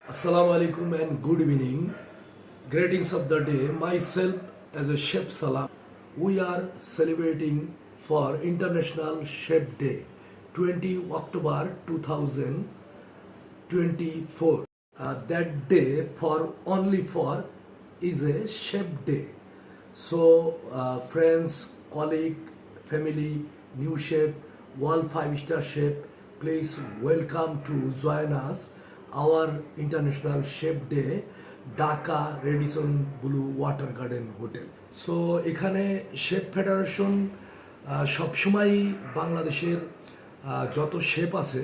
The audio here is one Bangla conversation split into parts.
Assalamu alaikum and good evening. Greetings of the day. Myself as a Chef Salam. We are celebrating for International Chef Day, 20 October 2024. That day only for is a Chef Day. So friends, colleague, family, new chef, world 5-star chef, please welcome to join us our International Chef Day, Dhaka Radisson blue water garden hotel. So এখানে শেফ ফেডারেশন সবসময় বাংলাদেশের যত শেফ আছে,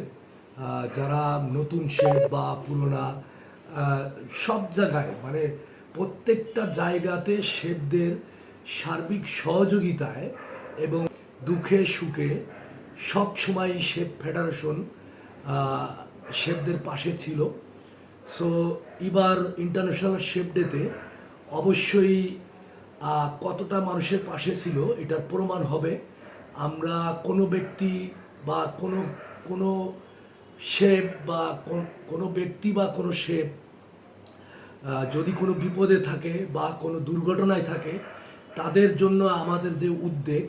যারা নতুন শেফ বা পুরোনা, সব জায়গায় মানে প্রত্যেকটা জায়গাতে শেফদের সার্বিক সহযোগিতায় এবং দুঃখে সুখে সব সময় শেফ ফেডারেশন শেফদের পাশে ছিল। সো এবার ইন্টারন্যাশনাল শেফ ডেতে অবশ্যই কতটা মানুষের পাশে ছিল এটার প্রমাণ হবে। আমরা কোনো ব্যক্তি বা কোনো শেফ বা কোনো ব্যক্তি বা কোনো শেফ যদি কোনো বিপদে থাকে বা কোনো দুর্ঘটনায় থাকে, তাদের জন্য আমাদের যে উদ্যোগ,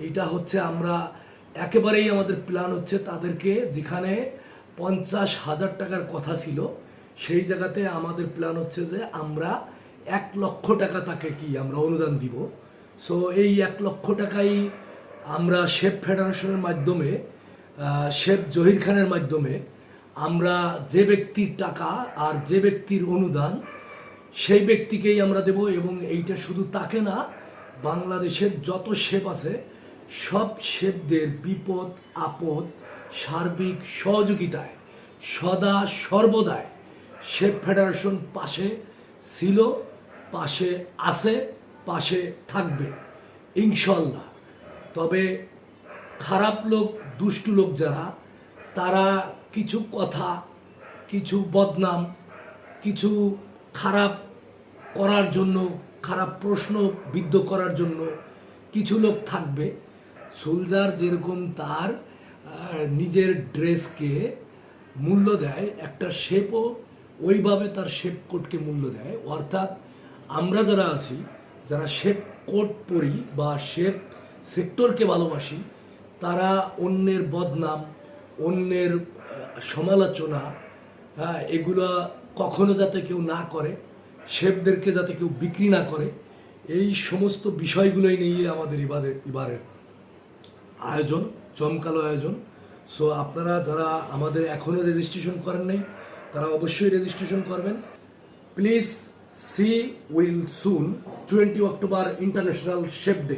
এইটা হচ্ছে আমরা একেবারেই আমাদের প্ল্যান হচ্ছে তাদেরকে যেখানে 50,000 টাকার কথা ছিল, সেই জায়গাতে আমাদের প্ল্যান হচ্ছে যে আমরা 1 লক্ষ টাকা তাকে আমরা অনুদান দিব। সো এই 1 লক্ষ টাকাই আমরা শেফ ফেডারেশনের মাধ্যমে, শেফ জহির খানের মাধ্যমে আমরা যে ব্যক্তির টাকা আর যে ব্যক্তির অনুদান, সেই ব্যক্তিকেই আমরা দেব। এবং এইটা শুধু তাকে না, বাংলাদেশের যত শেফ আছে সব শেফদের বিপদ আপদ সার্বিক সহযোগিতায় সদা সর্বদাই শেফ ফেডারেশন পাশে ছিল, পাশে আছে, পাশে থাকবে ইনশাল্লাহ। তবে খারাপ লোক, দুষ্টু লোক যারা, তারা কিছু কথা, কিছু বদনাম, কিছু খারাপ করার জন্য, খারাপ প্রশ্ন বিদ্ধ করার জন্য কিছু লোক থাকবে। সোলজার যেরকম তার নিজের ড্রেসকে মূল্য দেয়, একটা শেফও ওইভাবে তার শেফ কোটকে মূল্য দেয়। অর্থাৎ আমরা যারা আছি, যারা শেফ কোট পরি বা শেফ সেক্টরকে ভালোবাসি, তারা অন্যের বদনাম, অন্যের সমালোচনা, এগুলো কখনো যাতে কেউ না করে, শেফদেরকে যাতে কেউ বিক্রি না করে, এই সমস্ত বিষয়গুলোই নিয়ে আমাদের এবারের আয়োজন, চমকালো আয়োজন। সো আপনারা যারা আমাদের এখনও রেজিস্ট্রেশন করেন নাই, তারা অবশ্যই রেজিস্ট্রেশন করবেন। Please see will soon 20 October international chef day.